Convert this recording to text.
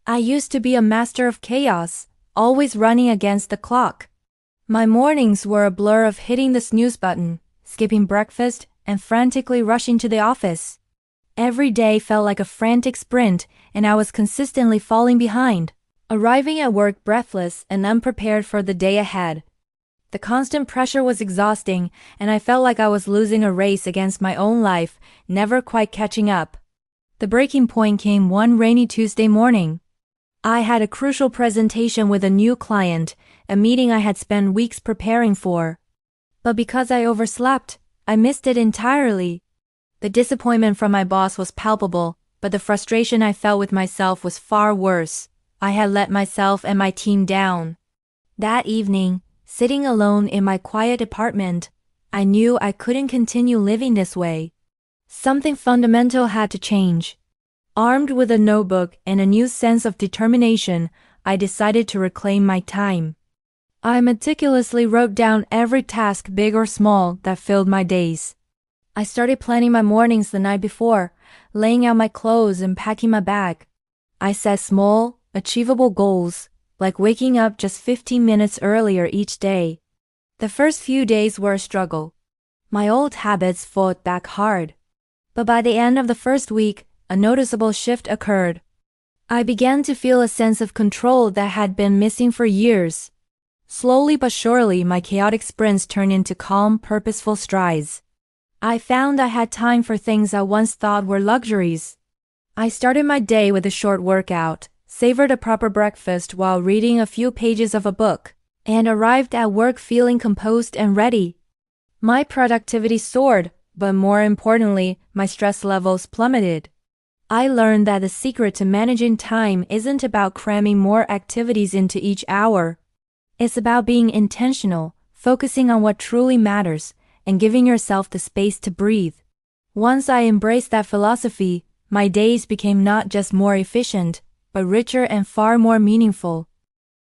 I used to be a master of chaos, always running against the clock. My mornings were a blur of hitting the snooze button, skipping breakfast, and frantically rushing to the office. Every day felt like a frantic sprint, and I was consistently falling behind, arriving at work breathless and unprepared for the day ahead. The constant pressure was exhausting, and I felt like I was losing a race against my own life, never quite catching up. The breaking point came one rainy Tuesday morning. I had a crucial presentation with a new client, a meeting I had spent weeks preparing for. But because I overslept, I missed it entirely. The disappointment from my boss was palpable, but the frustration I felt with myself was far worse. I had let myself and my team down. That evening, sitting alone in my quiet apartment, I knew I couldn't continue living this way. Something fundamental had to change. Armed with a notebook and a new sense of determination, I decided to reclaim my time. I meticulously wrote down every task, big or small, that filled my days. I started planning my mornings the night before, laying out my clothes and packing my bag. I set small, achievable goals, like waking up just 15 minutes earlier each day. The first few days were a struggle. My old habits fought back hard. But by the end of the first week, a noticeable shift occurred. I began to feel a sense of control that had been missing for years. Slowly but surely, my chaotic sprints turned into calm, purposeful strides. I found I had time for things I once thought were luxuries. I started my day with a short workout, savored a proper breakfast while reading a few pages of a book, and arrived at work feeling composed and ready. My productivity soared, but more importantly, my stress levels plummeted. I learned that the secret to managing time isn't about cramming more activities into each hour. It's about being intentional, focusing on what truly matters, and giving yourself the space to breathe. Once I embraced that philosophy, my days became not just more efficient, but richer and far more meaningful.